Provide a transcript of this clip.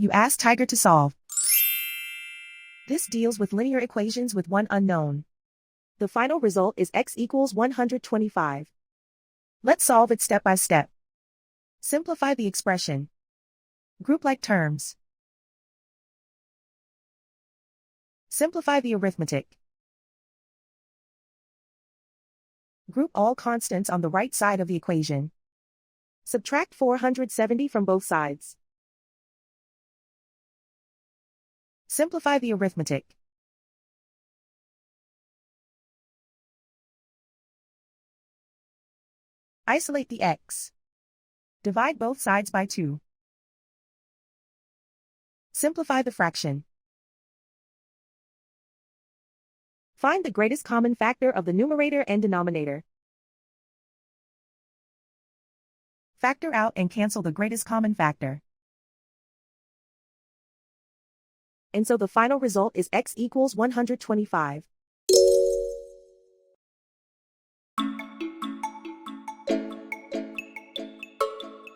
You ask Tiger to solve. This deals with linear equations with one unknown. The final result is x equals 125. Let's solve it step by step. Simplify the expression. Group like terms. Simplify the arithmetic. Group all constants on the right side of the equation. Subtract 470 from both sides. Simplify the arithmetic. Isolate the x. Divide both sides by 2. Simplify the fraction. Find the greatest common factor of the numerator and denominator. Factor out and cancel the greatest common factor. And so the final result is x equals 125.